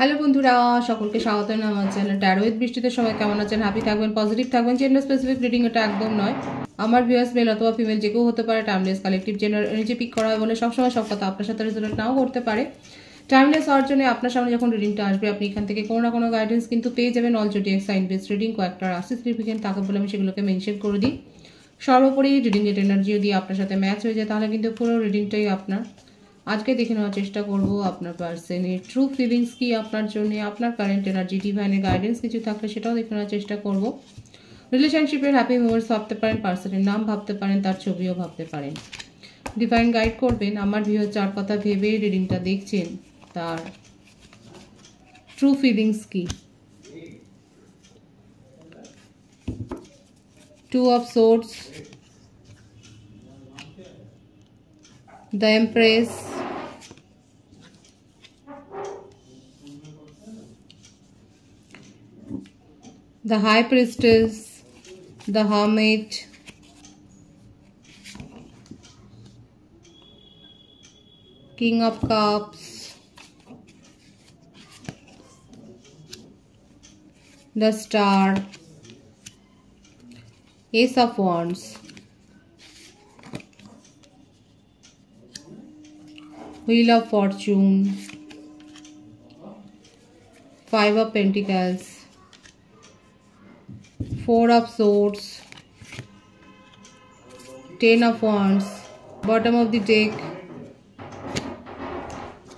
Hello বন্ধুরা, সকলকে স্বাগত আমার চ্যানেল ট্যারো উইথ বৃষ্টিতে। সবাই কেমন আছেন? হ্যাপি থাকবেন, পজিটিভ থাকবেন। জেন্ডার স্পেসিফিক রিডিং এটা একদম নয়। আমার ভিউয়ার্স মেল অথবা ফিমেল যে কেউ হতে পারে। Timeless collective gender energy pick করা হয় বলে সবসময় সব কথা আপনার সাথে রেজোনেট নাও করতে পারে। টাইমলেস হওয়ার জন্য আপনার সামনে যখন রিডিংটা আসবে আপনি এখান থেকে কোনো না কোনো গাইডেন্স কিন্তু পেয়ে যাবেন। All zodiac sign base reading কয়েকটা রাশি সিগনিফিকেন্ট থাকে বলে আমি সেগুলোকে মেনশন করে দিই। সর্বোপরি রিডিংয়ের এনার্জি যদি আপনার সাথে ম্যাচ হয়ে যায় তাহলে কিন্তু পুরো রিডিংটাই আপনার। আজকে দেখে নেওয়ার চেষ্টা করব আপনার পার্সনের ট্রু ফিলিংস কি আপনার জন্য, আপনার কারেন্ট এনার্জি, ডিভাইনের গাইডেন্স কিছু থাকলে সেটাও দেখে নেওয়ার চেষ্টা করব। রিলেশনশিপের হ্যাপি মোমেন্টস ভাবতে পারেন, পার্সনের নাম ভাবতে পারেন, তার ছবিও ভাবতে পারেন। ডিভাইন গাইড করবেন। আমার ভিউ চার কথা ভেবে রিডিংটা দেখছেন, তার ট্রু ফিলিংস কি। Two of swords, the empress, the High Priestess, the Hermit, King of Cups, the Star, Ace of Wands, Wheel of Fortune, Five of Pentacles, Four of Swords, Ten of Wands, bottom of the deck,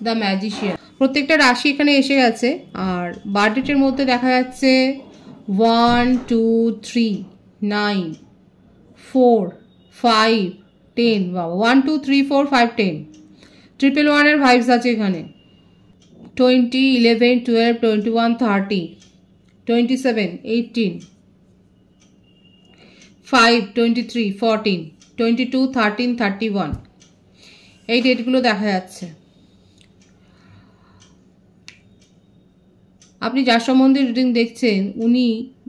the Magician। প্রত্যেকটা রাশি এখানে এসে গেছে। আর বার্থডেটের মধ্যে দেখা যাচ্ছে 1, 2, 3, 9, 4, 5, 10। বাবা, 1, 2, 3, 4, 5, 10। 111 এর ভাইবস আছে এখানে। 20, 11, 12, 21, 30, 27, 18, 5, 23, 14, 22, 13, 31 এই ডেটগুলো দেখা যাচ্ছে। আপনি যার সম্বন্ধে রিডিং দেখছেন উনি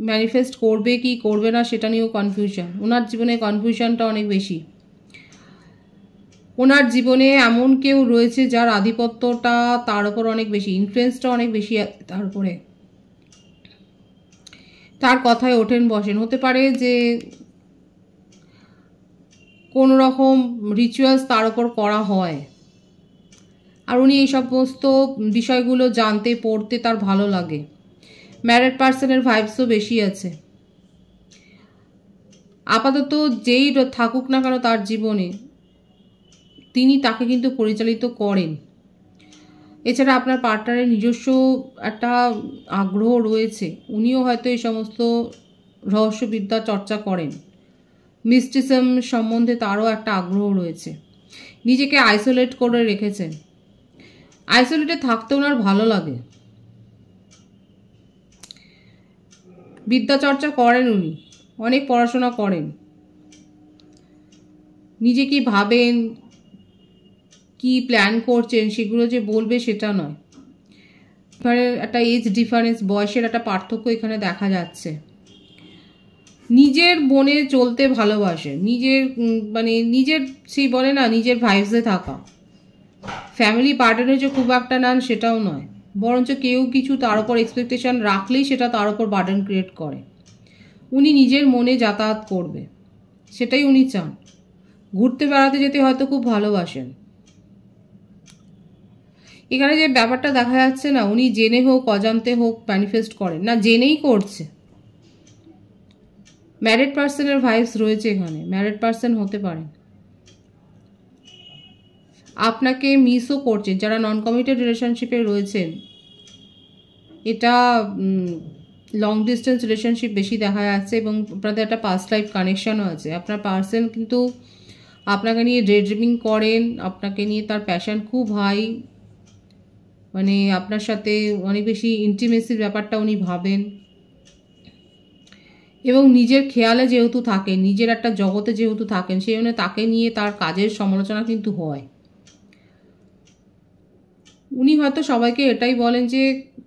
ম্যানিফেস্ট করবে কি করবে না সেটা নিয়েও কনফিউশন। ওনার জীবনে কনফিউশনটা অনেক বেশি। ওনার জীবনে এমন কেউ রয়েছে যার আধিপত্যটা তার উপর অনেক বেশি, ইনফ্লুয়েন্সটা অনেক বেশি তার উপরে। তার কথায় ওঠেন বসেন। হতে পারে যে কোনো রকম রিচুয়ালস তার উপর করা হয় আর উনি এই সমস্ত বিষয়গুলো জানতে পড়তে তার ভালো লাগে। ম্যারিড পার্সনের ভাইবসও বেশি আছে। আপাতত যেই থাকুক না কেন তার জীবনে তিনি তাকে কিন্তু পরিচালিত করেন। এছাড়া আপনার পার্টনারের নিজস্ব একটা আগ্রহ রয়েছে। উনিও হয়তো এই সমস্ত রহস্যবিদ্যা চর্চা করেন। মিস্টিসিজম সম্বন্ধে তারও একটা আগ্রহ রয়েছে। নিজেকে আইসোলেট করে রেখেছেন। আইসোলেটে থাকতে ওনার ভালো লাগে। বিদ্যা চর্চা করেন উনি, অনেক পড়াশোনা করেন। নিজে কি ভাবেন, কি প্ল্যান করছেন সেগুলো যে বলবে সেটা নয়। একটা এজ ডিফারেন্স, বয়সের একটা পার্থক্য এখানে দেখা যাচ্ছে। নিজের মনে চলতে ভালোবাসে, নিজের নিজের সেই বলে না নিজের ভাইবসে থাকা। ফ্যামিলি পার্টনার যে খুব একটা নেন সেটাও নয়, বরঞ্চ কেউ কিছু তার উপর এক্সপেকটেশন রাখলেই সেটা তার উপর বার্ডেন ক্রিয়েট করে। উনি নিজের মনে যাতায়াত করবে সেটাই উনি চান। ঘুরতে বেড়াতে যেতে হয়তো খুব ভালোবাসেন। এখানে যে ব্যাপারটা দেখা যাচ্ছে না, উনি জেনে হোক অজান্তে হোক ম্যানিফেস্ট করেন না, জেনেই করছে। ম্যারিড পার্সনের ভাইবস রয়েছে এখানে। ম্যারিড পার্সন হতে পারে, আপনাকে মিসও করছেন। যারা নন কমিটেড রিলেশনশিপে রয়েছেন, এটা লং ডিস্টেন্স রিলেশনশিপ বেশি দেখা যাচ্ছে এবং আপনাদের একটা পাস্ট লাইফ কানেকশনও আছে। আপনার পার্সন কিন্তু আপনাকে নিয়ে ডে ড্রিমিং করেন, আপনাকে নিয়ে তার প্যাশন খুব হাই। আপনার সাথে অনেক বেশি ইন্টিমেসির ব্যাপারটা উনি ভাবেন এবং নিজের খেয়ালে যেহেতু থাকেন, নিজের একটা জগতে যেহেতু থাকেন, সেই জন্য তাকে নিয়ে তার কাজের সমালোচনা কিন্তু হয়। উনি হয়তো সবাইকে এটাই বলেন যে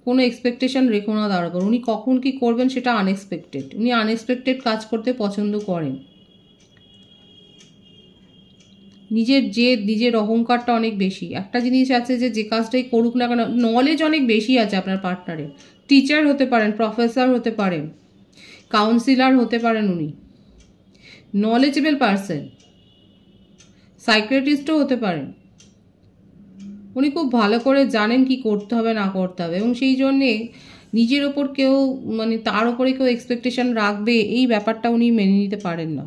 কোনো এক্সপেকটেশন রেখো না তার উপর। উনি কখন কি করবেন সেটা আনএক্সপেক্টেড। উনি আনএক্সপেক্টেড কাজ করতে পছন্দ করেন। নিজের অহংকারটা অনেক বেশি। একটা জিনিস আছে যে কাজটাই করুক না কেন, নলেজ অনেক বেশি আছে আপনার পার্টনারের। টিচার হতে পারেন, প্রফেসর হতে পারেন, কাউন্সিলর হতে পারেন, উনি নলেজেবল পারসন, সাইকিয়াট্রিস্টও হতে পারেন। উনি খুব ভালো করে জানেন কি করতে হবে না করতে হবে, এবং সেই জন্যে নিজের ওপর কেউ তার ওপরে কেউ এক্সপেকটেশন রাখবে এই ব্যাপারটা উনি মেনে নিতে পারেন না,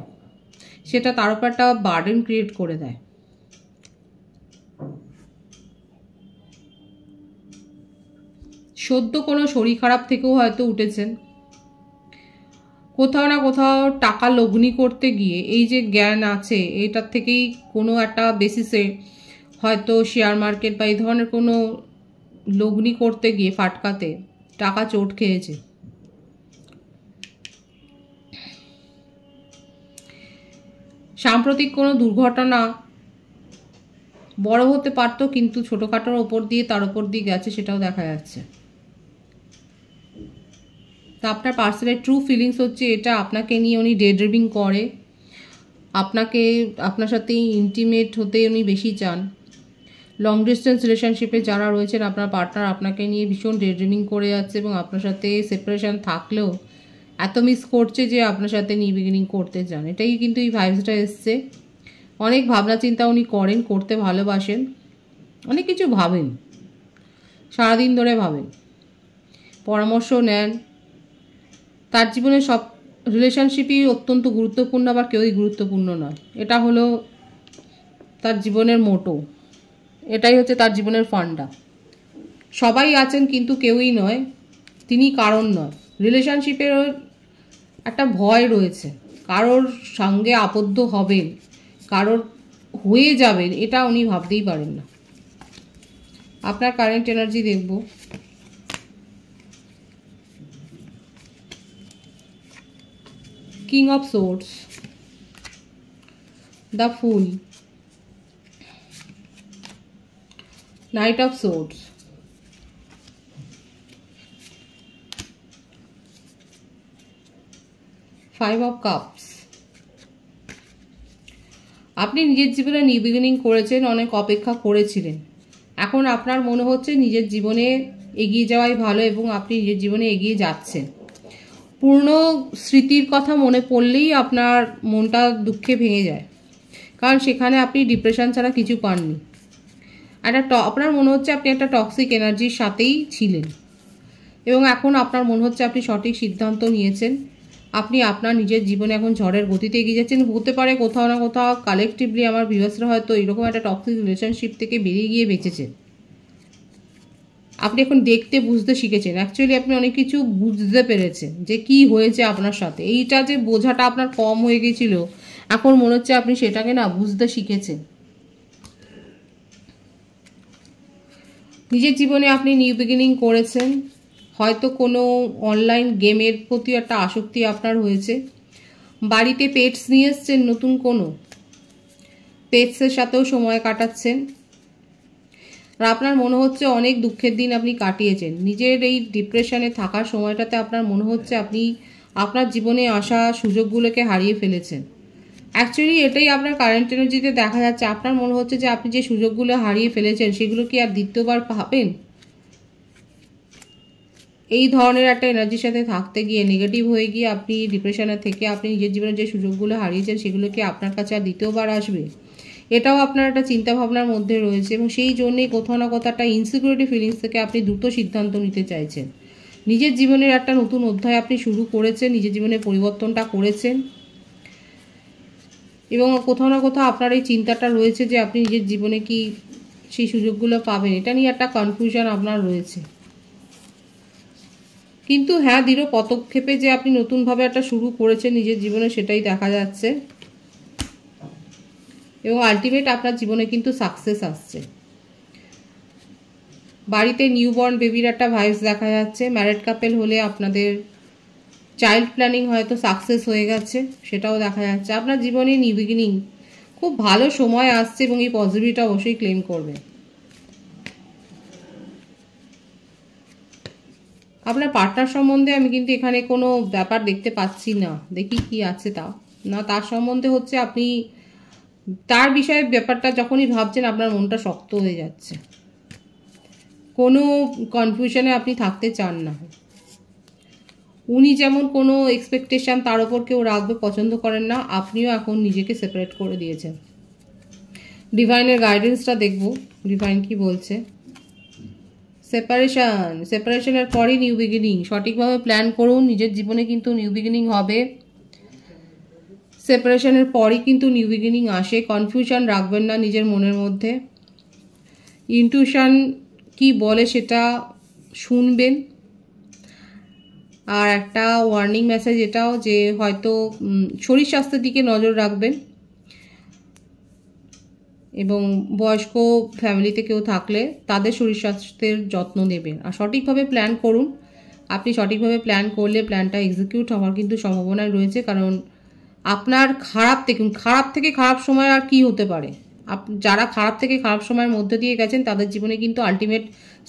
সেটা তার উপর একটা বার্ডেন ক্রিয়েট করে দেয়। সদ্য কোনো শরীর খারাপ থেকেও হয়তো উঠেছেন, কোথাও না কোথাও টাকা লগ্নি করতে গিয়ে এই যে জ্ঞান আছে এটার থেকেই কোনো একটা বেসিসে হয়তো শেয়ার মার্কেট বা এই ধরনের কোনো লগ্নি করতে গিয়ে ফাটকাতে টাকা চোট খেয়েছে। সাম্প্রতিক কোনো দুর্ঘটনা বড় হতে পারতো, কিন্তু ছোটোখাটোর ওপর দিয়ে তার ওপর দিয়ে গেছে, সেটাও দেখা যাচ্ছে। তা আপনার পার্সনের ট্রু ফিলিংস হচ্ছে এটা, আপনাকে নিয়ে উনি ডে ড্রিমিং করে, আপনার সাথে ইন্টিমেট হতে উনি বেশি চান। লং ডিস্টেন্স রিলেশনশিপে যারা রয়েছেন, আপনার পার্টনার আপনাকে নিয়ে ভীষণ ডে ড্রিমিং করে যাচ্ছে, এবং আপনার সাথে সেপারেশন থাকলেও এত মিস করছে যে আপনার সাথে নিউ বিগিনিং করতে চান। এটাই কিন্তু এই ভাইবসটা এসছে। অনেক ভাবনা চিন্তা উনি করেন, করতে ভালোবাসেন, অনেক কিছু ভাবেন, সারাদিন ধরে ভাবেন, পরামর্শ নেন। তার জীবনে সব রিলেশনশিপই অত্যন্ত গুরুত্বপূর্ণ, আবার কেউই গুরুত্বপূর্ণ নয়। এটা হলো তার জীবনের মোটো, এটাই হচ্ছে তার জীবনের ফান্ডা। সবাই আছেন কিন্তু কেউই নয়, তিনি কারণ নয়। রিলেশনশিপের একটা ভয় রয়েছে, কারোর সঙ্গে আবদ্ধ হবেন, কারোর হয়ে যাবেন, এটা উনি ভাবতেই পারেন না। আপনার কারেন্ট এনার্জি দেখব। King of swords, the full, night of swords, 5 of cups. আপনি নিজের জীবনে নিউ বিগিনিং করেছেন, অনেক অপেক্ষা করেছিলেন। এখন আপনার মনে হচ্ছে নিজের জীবনে এগিয়ে যাওয়াই ভালো, এবং আপনি নিজের জীবনে এগিয়ে যাচ্ছেন। পুরনো স্মৃতির কথা মনে পড়লেই আপনার মনটা দুঃখে ভেঙে যায়, কারণ সেখানে আপনি ডিপ্রেশন ছাড়া কিছু পাননি। আপনার মনে হচ্ছে আপনি একটা টক্সিক এনার্জির সাথেই ছিলেন, এবং এখন আপনার মনে হচ্ছে আপনি সঠিক সিদ্ধান্ত নিয়েছেন। আপনি আপনার নিজের জীবনে এখন ঝড়ের গতিতে এগিয়ে যাচ্ছেন। হতে পারে কোথাও না কোথাও কালেকটিভলি আমার ভিউয়ার্সরা হয়তো এরকম একটা টক্সিক রিলেশনশিপ থেকে বেরিয়ে গিয়ে বেঁচেছেন। আপনি এখন দেখতে বুঝতে শিখেছেন, অ্যাকচুয়ালি আপনি অনেক কিছু বুঝতে পেরেছেন যে কি হয়েছে আপনার সাথে। এইটা যে বোঝাটা আপনার কম হয়ে গেছিল, এখন মনে হচ্ছে আপনি সেটাকে না বুঝতে শিখেছেন। নিজের জীবনে আপনি নিউ বিগিনিং করেছেন, হয়তো কোনো অনলাইন গেমের প্রতি একটা আসক্তি আপনার হয়েছে। বাড়িতে পেটস নিয়ে এসছেন, নতুন কোনো পেটসের সাথেও সময় কাটাচ্ছেন। আর আপনার মনে হচ্ছে অনেক দুঃখের দিন আপনি কাটিয়েছেন। নিজের এই ডিপ্রেশনে থাকার সময়টাতে আপনার মনে হচ্ছে আপনি আপনার জীবনে আসা সুযোগগুলোকে হারিয়ে ফেলেছেন। অ্যাকচুয়ালি এটাই আপনার কারেন্ট এনার্জিতে দেখা যাচ্ছে। আপনার মনে হচ্ছে যে আপনি যে সুযোগগুলো হারিয়ে ফেলেছেন সেগুলো কি আর দ্বিতীয়বার পাবেন? এই ধরনের একটা এনার্জির সাথে থাকতে গিয়ে, নেগেটিভ হয়ে গিয়ে আপনি ডিপ্রেশনের থেকে আপনি নিজের জীবনে যে সুযোগগুলো হারিয়েছেন সেগুলো কি আপনার কাছে আর দ্বিতীয়বার আসবে? এটাও আপনার একটা চিন্তাভাবনার মধ্যে রয়েছে, এবং সেই জন্যেই কোথাও না কোথাও একটা ইনসিকিউরিটি ফিলিংস থেকে আপনি দ্রুত সিদ্ধান্ত নিতে চাইছেন। নিজের জীবনের একটা নতুন অধ্যায় আপনি শুরু করেছেন, নিজের জীবনে পরিবর্তনটা করেছেন, এবং কোথাও না কোথাও আপনার এই চিন্তাটা রয়েছে যে আপনি নিজের জীবনে কি সেই সুযোগগুলো পাবেন, এটা নিয়ে একটা কনফিউশন আপনার রয়েছে। কিন্তু হ্যাঁ, দৃঢ় পদক্ষেপে যে আপনি নতুনভাবে একটা শুরু করেছেন নিজের জীবনে, সেটাই দেখা যাচ্ছে, এবং আলটিমেট আপনার জীবনে কিন্তু সাকসেস আসছে। বাড়িতে নিউবর্ন বেবির একটা ভাইবস দেখা যাচ্ছে। ম্যারিড কাপল হলে আপনাদের চাইল্ড প্ল্যানিং হয়তো সাকসেস হয়ে গেছে, সেটাও দেখা যাচ্ছে। আপনার জীবনে নিউ বিগিনিং খুব ভালো সময় আসছে, এবং এই পজিটিভিটা অবশ্যই ক্লেম করবে। আপনার পার্টনার সম্বন্ধে আমি কিন্তু এখানে কোনো ব্যাপার দেখতে পাচ্ছি না। দেখি কি আছে তা না, তার সম্বন্ধে হচ্ছে আপনি তার বিষয়ে ব্যাপারটা যখনই ভাবছেন আপনার মনটা শক্ত হয়ে যাচ্ছে, কোনো কনফিউশনে আপনি থাকতে চান না। উনি যেমন কোনো এক্সপেকটেশন তার ওপর কেউ রাখবে পছন্দ করেন না, আপনিও এখন নিজেকে সেপারেট করে দিয়েছেন। ডিভাইনের গাইডেন্সটা দেখব, ডিভাইন কি বলছে। সেপারেশনের পরই নিউ বিগিনিং। সঠিকভাবে প্ল্যান করুন, নিজের জীবনে কিন্তু নিউ বিগিনিং হবে। সেপারেশনের পরই কিন্তু নিউ বিগিনিং আসে। কনফিউশন রাখবেন না নিজের মনের মধ্যে। ইনটিউশন কি বলে সেটা শুনবেন। আর একটা ওয়ার্নিং মেসেজ এটাও যে হয়তো শরীর স্বাস্থ্যের দিকে নজর রাখবেন এবং বয়স্ক ফ্যামিলিতে কেউ থাকলে তাদের শরীর স্বাস্থ্যের যত্ন নেবেন। আর সঠিকভাবে প্ল্যান করুন। আপনি সঠিকভাবে প্ল্যান করলে প্ল্যানটা এক্সিকিউট হওয়ার কিন্তু সম্ভাবনা রয়েছে, কারণ আপনার খারাপ থেকে খারাপ সময় আর কি হতে পারে। যারা খারাপ থেকে খারাপ সময়ের মধ্যে দিয়ে গেছেন তাদের জীবনে কিন্তু আলটিমেট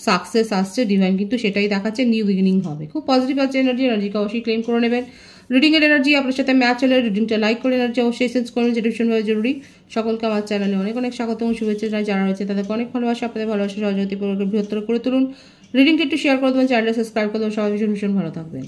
সাকসেস আসছে। ডিভাইন কিন্তু সেটাই দেখাচ্ছে, নিউ বিগিনিং হবে। খুব পজিটিভ আছে এনার্জিকে অবশ্যই ক্লেম করে নেবেন। রিডিংয়ের এনার্জি আপনার সাথে ম্যাচ হলে রিডিংটা লাইক করে এনার্জি অবশ্যই সেন্স করবেন, যেটা ভীষণভাবে জরুরি। সকলকে আমার চ্যানেলে অনেক অনেক স্বাগত এবং শুভেচ্ছা জানাই। যারা রয়েছে তাদেরকে অনেক ভালোবাসা, আপনাদের ভালোবাসা সহযোগিতা বৃহত্তর করে তুলুন। রিডিংটা একটু শেয়ার করে দেবেন, চ্যানেলটা সাবস্ক্রাইব করে দেবেন। সবাই ভীষণ ভীষণ ভালো থাকবেন।